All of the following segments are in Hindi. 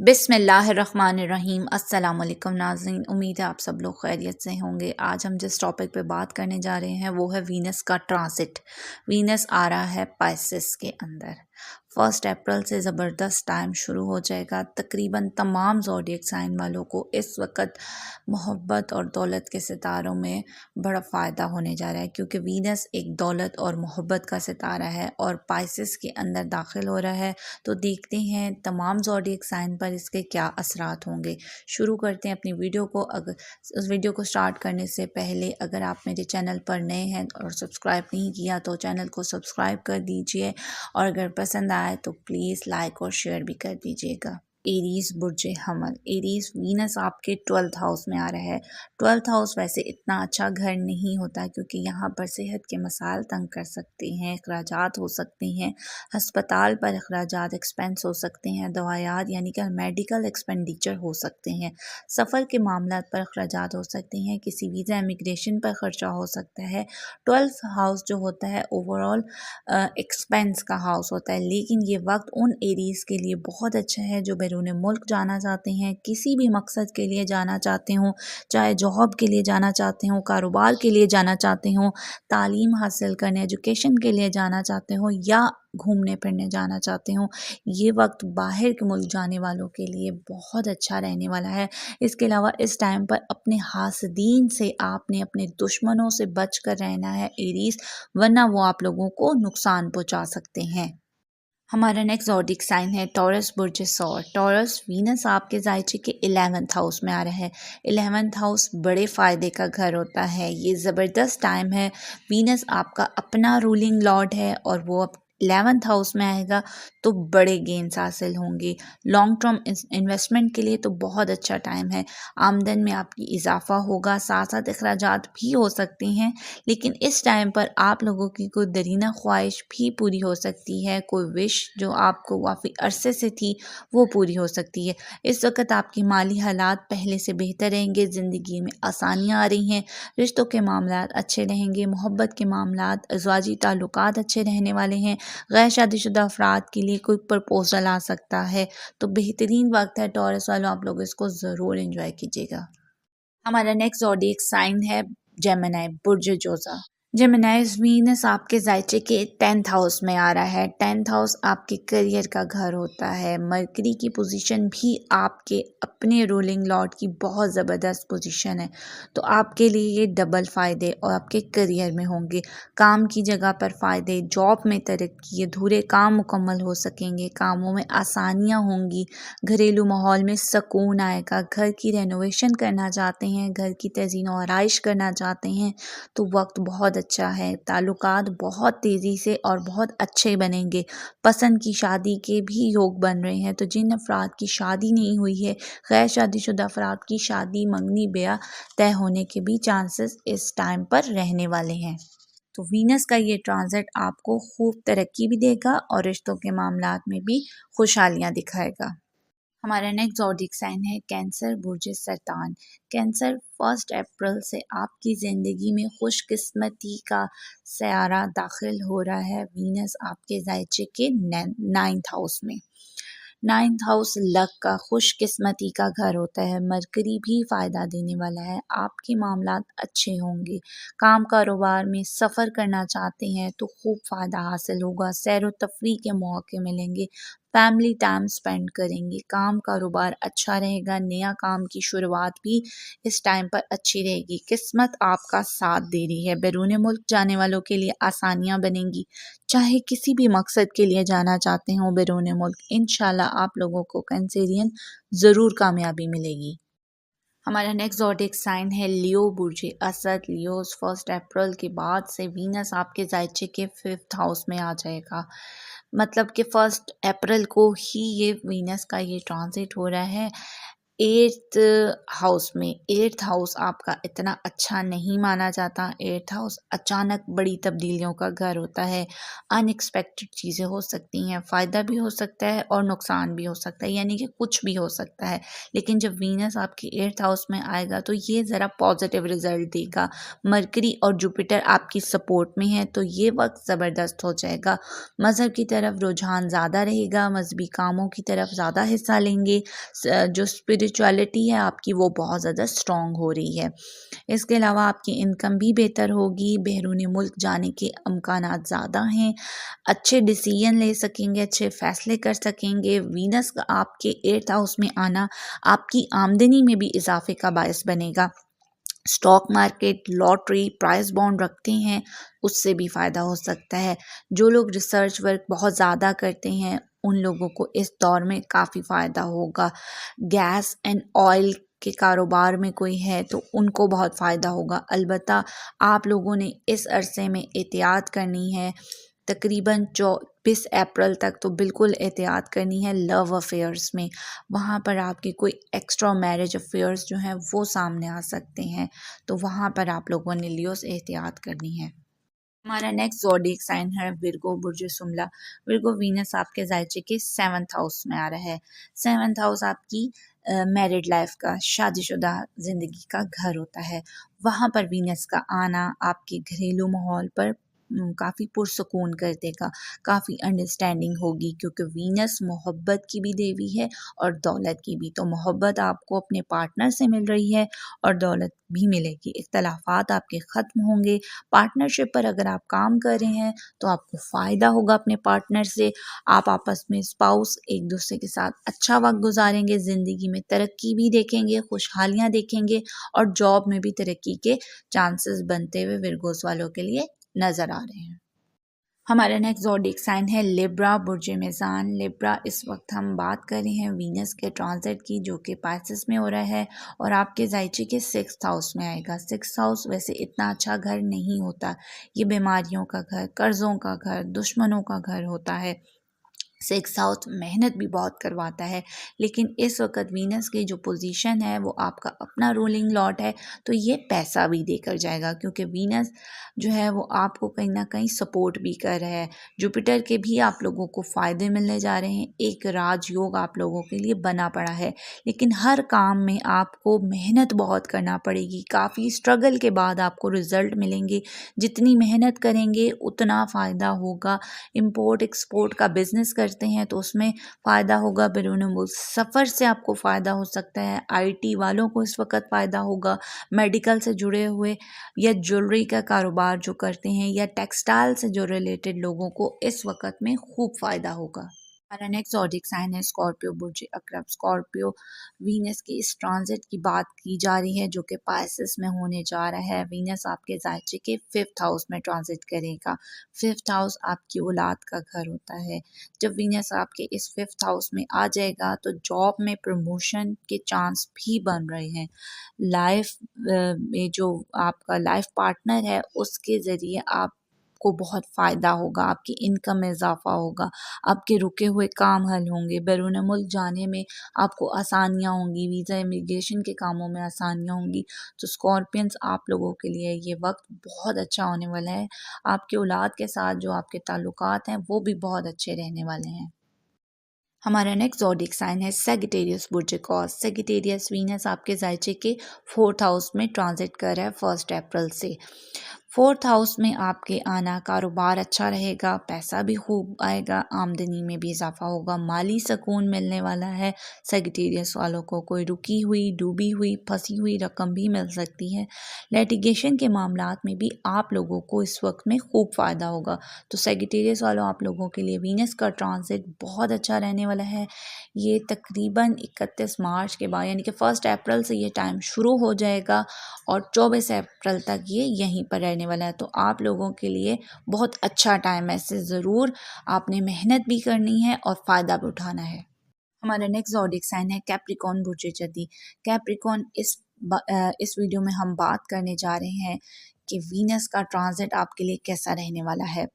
बिस्मिल्लाहिर्रहमानिर्रहीम। अस्सलाम वालेकुम नाज़रीन, उम्मीद है आप सब लोग खैरियत से होंगे। आज हम जिस टॉपिक पे बात करने जा रहे हैं वो है वीनस का ट्रांसिट। वीनस आ रहा है पाइसेस के अंदर। 1 अप्रैल से ज़बरदस्त टाइम शुरू हो जाएगा। तकरीबन तमाम ज़ोडिएक साइन वालों को इस वक्त मोहब्बत और दौलत के सितारों में बड़ा फ़ायदा होने जा रहा है, क्योंकि वीनस एक दौलत और मोहब्बत का सितारा है और पाइसेस के अंदर दाखिल हो रहा है। तो देखते हैं तमाम ज़ोडिएक साइन पर इसके क्या असरात होंगे। शुरू करते हैं अपनी वीडियो को। अगर उस वीडियो को स्टार्ट करने से पहले अगर आप मेरे चैनल पर नए हैं और सब्सक्राइब नहीं किया तो चैनल को सब्सक्राइब कर दीजिए, और अगर पसंद आए तो प्लीज़ लाइक और शेयर भी कर दीजिएगा। एरीज बुर्ज हमल। एरीज वीनस आपके 12th हाउस में आ रहा है। 12th हाउस वैसे इतना अच्छा घर नहीं होता, क्योंकि यहाँ पर सेहत के मसाइल तंग कर सकते हैं, अखराजात हो सकते हैं, हस्पताल पर अखराजात एक्सपेंस हो सकते हैं, दवायात यानी कि मेडिकल एक्सपेंडिचर हो सकते हैं, सफ़र के मामला पर अखराजात हो सकते हैं, किसी वीज़ा इमिग्रेशन पर ख़र्चा हो सकता है। 12th हाउस जो होता है ओवरऑल एक्सपेंस का हाउस होता है, लेकिन ये वक्त उन एरीज़ के लिए बहुत अच्छा है जो बैरून मुल्क जाना चाहते हैं, किसी भी मकसद के लिए जाना चाहते हों, चाहे जॉब के लिए जाना चाहते हों, कारोबार के लिए जाना चाहते हों, तालीम हासिल करने एजुकेशन के लिए जाना चाहते हों, या घूमने फिरने जाना चाहते हों। ये वक्त बाहर के मुल्क जाने वालों के लिए बहुत अच्छा रहने वाला है। इसके अलावा इस टाइम पर अपने हासदीन से आपने अपने दुश्मनों से बच कर रहना है एरीज, वरना वो आप लोगों को नुकसान पहुंचा सकते हैं। हमारा नेक्स्ट ज़ोडिएक साइन है टॉरस बुर्ज सौर। टॉरस वीनस आपके जायचे के 11th हाउस में आ रहा है। 11th हाउस बड़े फ़ायदे का घर होता है। ये ज़बरदस्त टाइम है। वीनस आपका अपना रूलिंग लॉर्ड है और वो अब 11th हाउस में आएगा तो बड़े गेंस हासिल होंगे। लॉन्ग टर्म इन्वेस्टमेंट के लिए तो बहुत अच्छा टाइम है। आमदन में आपकी इजाफा होगा, साथ साथ अखराजात भी हो सकते हैं, लेकिन इस टाइम पर आप लोगों की कोई दरीना ख्वाहिश भी पूरी हो सकती है। कोई विश जो आपको काफ़ी अरसे से थी वो पूरी हो सकती है। इस वक्त आपकी माली हालात पहले से बेहतर रहेंगे, ज़िंदगी में आसानियाँ आ रही हैं, रिश्तों के मामला अच्छे रहेंगे, मोहब्बत के मामला अज़वाजी ताल्लुकात अच्छे रहने वाले हैं। गैर शादीशुदा अफराद के लिए कोई प्रपोजल आ सकता है, तो बेहतरीन वक्त है टॉरस वालों, आप लोग इसको ज़रूर इंजॉय कीजिएगा। हमारा नेक्स्ट ज़ोडिएक साइन है जेमिनी बुर्ज जोज़ा। जेमिनीज वीनस आपके जायचे के 10th हाउस में आ रहा है। 10th हाउस आपके करियर का घर होता है। मरकरी की पोजीशन भी आपके अपने रूलिंग लॉर्ड की बहुत ज़बरदस्त पोजीशन है, तो आपके लिए ये डबल फ़ायदे और आपके करियर में होंगे। काम की जगह पर फ़ायदे, जॉब में तरक्की, अधूरे काम मुकम्मल हो सकेंगे, कामों में आसानियाँ होंगी, घरेलू माहौल में सुकून आएगा। घर की रेनोवेशन करना चाहते हैं, घर की तज़ीन व आराइश करना चाहते हैं तो वक्त बहुत अच्छा है। ताल्लुकात बहुत तेज़ी से और बहुत अच्छे बनेंगे। पसंद की शादी के भी योग बन रहे हैं, तो जिन अफराद की शादी नहीं हुई है, गैर शादीशुदा अफराद की शादी, मंगनी, ब्याह तय होने के भी चांसेस इस टाइम पर रहने वाले हैं। तो वीनस का ये ट्रांजिट आपको खूब तरक्की भी देगा और रिश्तों के मामलात में भी खुशहालियाँ दिखाएगा। हमारा नेक्स्ट ज़ोडिएक साइन है कैंसर बुर्ज सरतान। कैंसर 1 अप्रैल से आपकी ज़िंदगी में खुशकिस्मती का सयारा दाखिल हो रहा है। वीनस आपके जायचे के 9th हाउस में। 9th हाउस लक का, खुशकिस्मती का घर होता है। मरकरी भी फ़ायदा देने वाला है। आपके मामलात अच्छे होंगे। काम कारोबार में सफ़र करना चाहते हैं तो खूब फ़ायदा हासिल होगा। सैर व तफरीह के मौके मिलेंगे। फैमिली टाइम स्पेंड करेंगे। काम कारोबार अच्छा रहेगा। नया काम की शुरुआत भी इस टाइम पर अच्छी रहेगी। किस्मत आपका साथ दे रही है। बैरून मुल्क जाने वालों के लिए आसानियाँ बनेंगी। चाहे किसी भी मकसद के लिए जाना चाहते हों बैरून मुल्क, इंशाल्लाह आप लोगों को कैंसेरियन ज़रूर कामयाबी मिलेगी। हमारा नेक्स्ट ज़ोडिएक साइन है लियो बुर्ज असद। लियोस 1 अप्रैल के बाद से वीनस आपके जायचे के 5th हाउस में आ जाएगा। मतलब कि 1 अप्रैल को ही ये वीनस का ये ट्रांजिट हो रहा है। एट्थ हाउस में। एट्थ हाउस आपका इतना अच्छा नहीं माना जाता। एट्थ हाउस अचानक बड़ी तब्दीलियों का घर होता है। अनएक्सपेक्टेड चीज़ें हो सकती हैं, फ़ायदा भी हो सकता है और नुकसान भी हो सकता है, यानी कि कुछ भी हो सकता है। लेकिन जब वीनस आपके एट्थ हाउस में आएगा तो ये ज़रा पॉजिटिव रिजल्ट देगा। मरकरी और जुपिटर आपकी सपोर्ट में है तो ये वक्त ज़बरदस्त हो जाएगा। मज़हब की तरफ रुझान ज़्यादा रहेगा, मजहबी कामों की तरफ ज़्यादा हिस्सा लेंगे। जो स्पिरिचुअलिटी है आपकी वो बहुत ज़्यादा स्ट्रॉन्ग हो रही है। इसके अलावा आपकी इनकम भी बेहतर होगी, बैरून मुल्क जाने के अमकानात ज़्यादा हैं, अच्छे डिसीजन ले सकेंगे, अच्छे फैसले कर सकेंगे। वीनस का आपके एट्थ हाउस में आना आपकी आमदनी में भी इजाफे का बायस बनेगा। Stock market, lottery, price bond रखते हैं उससे भी फ़ायदा हो सकता है। जो लोग रिसर्च वर्क बहुत ज़्यादा करते हैं उन लोगों को इस दौर में काफ़ी फ़ायदा होगा। गैस एंड ऑयल के कारोबार में कोई है तो उनको बहुत फ़ायदा होगा। अलबत्ता आप लोगों ने इस अरसे में एहतियात करनी है। तकरीबन 24 अप्रैल तक तो बिल्कुल एहतियात करनी है लव अफेयर्स में। वहाँ पर आपकी कोई एक्स्ट्रा मैरिज अफेयर्स जो हैं वो सामने आ सकते हैं, तो वहाँ पर आप लोगों ने लियोस एहतियात करनी है। हमारा नेक्स्ट ज़ोडिएक साइन है विर्गो, बुर्ज शुमला। विर्गो वीनस आपके जायचे के 7th हाउस में आ रहा है। 7th हाउस आपकी मैरिड लाइफ का, शादीशुदा ज़िंदगी का घर होता है। वहाँ पर वीनस का आना आपके घरेलू माहौल पर काफ़ी पुरसकून कर देगा। काफ़ी अंडरस्टैंडिंग होगी क्योंकि वीनस मोहब्बत की भी देवी है और दौलत की भी। तो मोहब्बत आपको अपने पार्टनर से मिल रही है और दौलत भी मिलेगी। इख्तलाफात आपके ख़त्म होंगे। पार्टनरशिप पर अगर आप काम कर रहे हैं तो आपको फ़ायदा होगा अपने पार्टनर से। आप आपस में स्पाउस एक दूसरे के साथ अच्छा वक्त गुजारेंगे, ज़िंदगी में तरक्की भी देखेंगे, खुशहालियाँ देखेंगे और जॉब में भी तरक्की के चांसेस बनते हुए विरगोस वालों के लिए नज़र आ रहे हैं। हमारा नेक्स्ट ज़ोडिएक साइन है लिब्रा, बुर्ज मेज़ान। लिब्रा, इस वक्त हम बात कर रहे हैं वीनस के ट्रांजिट की जो कि पाइसेस में हो रहा है और आपके जायचे के 6th हाउस में आएगा। 6th हाउस वैसे इतना अच्छा घर नहीं होता, ये बीमारियों का घर, कर्ज़ों का घर, दुश्मनों का घर होता है। 6th हाउस मेहनत भी बहुत करवाता है, लेकिन इस वक्त वीनस की जो पोजीशन है वो आपका अपना रूलिंग लॉर्ड है तो ये पैसा भी देकर जाएगा क्योंकि वीनस जो है वो आपको कहीं ना कहीं सपोर्ट भी कर रहा है। जुपिटर के भी आप लोगों को फ़ायदे मिलने जा रहे हैं। एक राजयोग आप लोगों के लिए बना पड़ा है, लेकिन हर काम में आपको मेहनत बहुत करना पड़ेगी। काफ़ी स्ट्रगल के बाद आपको रिज़ल्ट मिलेंगे। जितनी मेहनत करेंगे उतना फ़ायदा होगा। इंपोर्ट एक्सपोर्ट का बिज़नेस करते हैं तो उसमें फ़ायदा होगा। बैरून मुल्क सफ़र से आपको फ़ायदा हो सकता है। आईटी वालों को इस वक्त फ़ायदा होगा। मेडिकल से जुड़े हुए या ज्वेलरी का कारोबार जो करते हैं या टेक्सटाइल से जो रिलेटेड लोगों को इस वक्त में खूब फ़ायदा होगा। हमारा नेक्स्ट ज़ोडिएक साइन है स्कॉर्पियो, बुर्ज अकरब। स्कॉर्पियो, वीनस की इस ट्रांजिट की बात की जा रही है जो कि पाइसेस में होने जा रहा है। वीनस आपके जायचे के 5th हाउस में ट्रांजिट करेगा। 5th हाउस आपकी औलाद का घर होता है। जब वीनस आपके इस 5th हाउस में आ जाएगा तो जॉब में प्रमोशन के चांस भी बन रहे हैं। लाइफ में जो आपका लाइफ पार्टनर है उसके ज़रिए आप को बहुत फ़ायदा होगा, आपकी इनकम में इजाफा होगा, आपके रुके हुए काम हल होंगे, बैरून मुल्क जाने में आपको आसानियाँ होंगी, वीज़ा इमिग्रेशन के कामों में आसानियाँ होंगी। तो स्कॉर्पियंस आप लोगों के लिए ये वक्त बहुत अच्छा होने वाला है। आपके औलाद के साथ जो आपके ताल्लुकात हैं वो भी बहुत अच्छे रहने वाले हैं। हमारा नेक्स्ट ज़ोडिएक साइन है सेजिटेरियस, बुर्ज कॉस। सेजिटेरियस, वीनस आपके जायचे के 4th हाउस में ट्रांजिट कर रहा है 1 अप्रैल से। 4th हाउस में आपके आना, कारोबार अच्छा रहेगा, पैसा भी खूब आएगा, आमदनी में भी इजाफा होगा, माली सुकून मिलने वाला है। सेजिटेरियस वालों को कोई रुकी हुई, डूबी हुई, फंसी हुई रकम भी मिल सकती है। लिटिगेशन के मामलात में भी आप लोगों को इस वक्त में खूब फ़ायदा होगा। तो सेजिटेरियस वालों आप लोगों के लिए वीनस का ट्रांजिट बहुत अच्छा रहने वाला है। ये तकरीबन 31 मार्च के बाद यानी कि 1 अप्रैल से ये टाइम शुरू हो जाएगा और 24 अप्रैल तक ये यहीं पर रहने वाला है। तो आप लोगों के लिए बहुत अच्छा टाइम है। इससे ज़रूर आपने मेहनत भी करनी है और फ़ायदा भी उठाना है। हमारा नेक्स्ट ज़ोडिएक साइन है कैप्रिकॉर्न, बुर्ज जदी। कैप्रिकॉर्न, इस वीडियो में हम बात करने जा रहे हैं कि वीनस का ट्रांजिट आपके लिए कैसा रहने वाला है।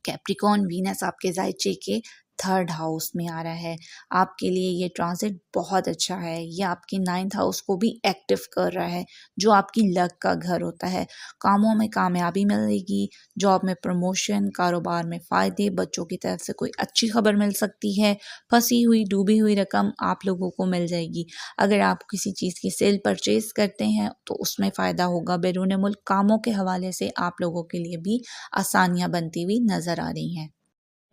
कैप्रिकॉर्न, वीनस आपके जायचे के 3rd हाउस में आ रहा है। आपके लिए ये ट्रांजिट बहुत अच्छा है। ये आपके 9th हाउस को भी एक्टिव कर रहा है, जो आपकी लक का घर होता है। कामों में कामयाबी मिलेगी, जॉब में प्रमोशन, कारोबार में फ़ायदे, बच्चों की तरफ से कोई अच्छी खबर मिल सकती है, फंसी हुई डूबी हुई रकम आप लोगों को मिल जाएगी। अगर आप किसी चीज़ की सेल परचेज़ करते हैं तो उसमें फ़ायदा होगा। बैरून मुल्क कामों के हवाले से आप लोगों के लिए भी आसानियाँ बनती हुई नज़र आ रही हैं।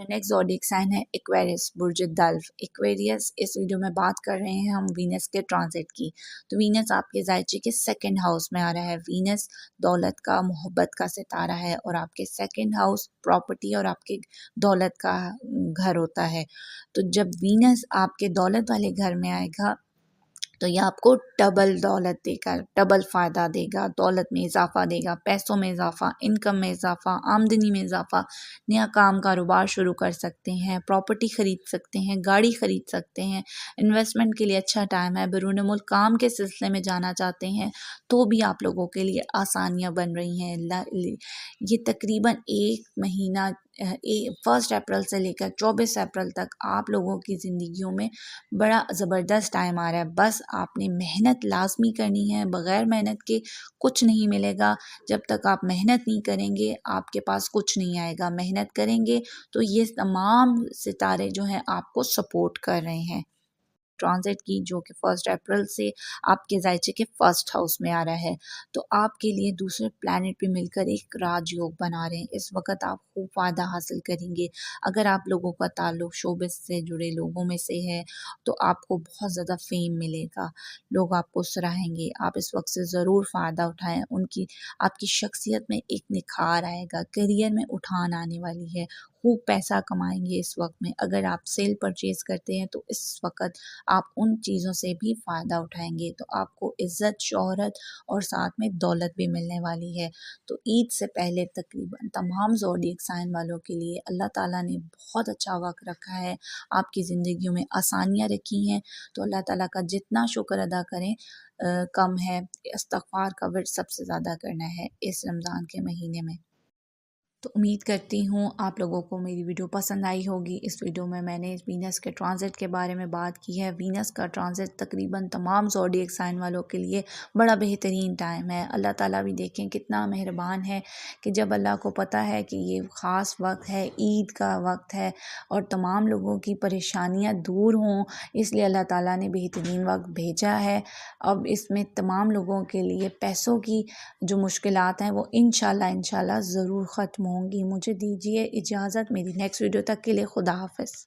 नेक्स्ट ज़ोडिएक साइन है एक्वेरियस, बुर्ज दल्फ। एक्वेरियस, इस वीडियो में बात कर रहे हैं हम वीनस के ट्रांजिट की। तो वीनस आपके जायचे के 2nd हाउस में आ रहा है। वीनस दौलत का, मोहब्बत का सितारा है और आपके 2nd हाउस प्रॉपर्टी और आपके दौलत का घर होता है। तो जब वीनस आपके दौलत वाले घर में आएगा तो ये आपको डबल दौलत देगा, डबल फ़ायदा देगा, दौलत में इज़ाफ़ा देगा, पैसों में इज़ाफ़ा, इनकम में इज़ाफ़ा, आमदनी में इज़ाफ़ा। नया काम कारोबार शुरू कर सकते हैं, प्रॉपर्टी ख़रीद सकते हैं, गाड़ी ख़रीद सकते हैं। इन्वेस्टमेंट के लिए अच्छा टाइम है। बैरून मुल्क काम के सिलसिले में जाना चाहते हैं तो भी आप लोगों के लिए आसानियाँ बन रही हैं। ये तकरीबन 1 महीना 1 अप्रैल से लेकर 24 अप्रैल तक आप लोगों की ज़िंदगियों में बड़ा ज़बरदस्त टाइम आ रहा है। बस आपने मेहनत लाज़मी करनी है, बग़ैर मेहनत के कुछ नहीं मिलेगा। जब तक आप मेहनत नहीं करेंगे, आपके पास कुछ नहीं आएगा। मेहनत करेंगे तो ये तमाम सितारे जो हैं आपको सपोर्ट कर रहे हैं। ट्रांजिट की, जो कि 1 अप्रैल से आपके जायचे के 1st हाउस में आ रहा है। तो आपके लिए दूसरे प्लैनेट पे मिलकर एक राजयोग बना रहे हैं। इस वक़्त आप खूब फ़ायदा हासिल करेंगे। अगर आप लोगों का ताल्लुक शोबिस से जुड़े लोगों में से है तो आपको बहुत ज़्यादा फ़ेम मिलेगा। लोग आपको सराहेंगे। आप इस वक़्त से ज़रूर फ़ायदा उठाएँ। आपकी शख्सियत में एक निखार आएगा, करियर में उठान आने वाली है। खूब पैसा कमाएँगे इस वक़्त में। अगर आप सेल परचेज़ करते हैं तो इस वक़्त आप उन चीज़ों से भी फ़ायदा उठाएँगे। तो आपको इज़्ज़त, शोहरत और साथ में दौलत भी मिलने वाली है। तो ईद से पहले तकरीबन तमाम ज़ोडिएक साइन वालों के लिए अल्लाह ताला ने बहुत अच्छा वक़्त रखा है। आपकी ज़िंदगियों में आसानियाँ रखी हैं। तो अल्लाह ताला का जितना शुक्र अदा करें कम है। इस्तिग़फ़ार का विर्द सबसे ज़्यादा करना है इस रमज़ान के महीने में। तो उम्मीद करती हूँ आप लोगों को मेरी वीडियो पसंद आई होगी। इस वीडियो में मैंने वीनस के ट्रांजिट के बारे में बात की है। वीनस का ट्रांजिट तकरीबन तमाम ज़ोडिएक साइन वालों के लिए बड़ा बेहतरीन टाइम है। अल्लाह ताला भी देखें कितना मेहरबान है कि जब अल्लाह को पता है कि ये ख़ास वक्त है, ईद का वक्त है और तमाम लोगों की परेशानियाँ दूर हों, इसलिए अल्लाह ताला ने बेहतरीन वक्त भेजा है। अब इसमें तमाम लोगों के लिए पैसों की जो मुश्किलात हैं वो इंशाल्लाह ज़रूर ख़त्म होंगी। मुझे दीजिए इजाज़त, मेरी नेक्स्ट वीडियो तक के लिए खुदा हाफ़िज़।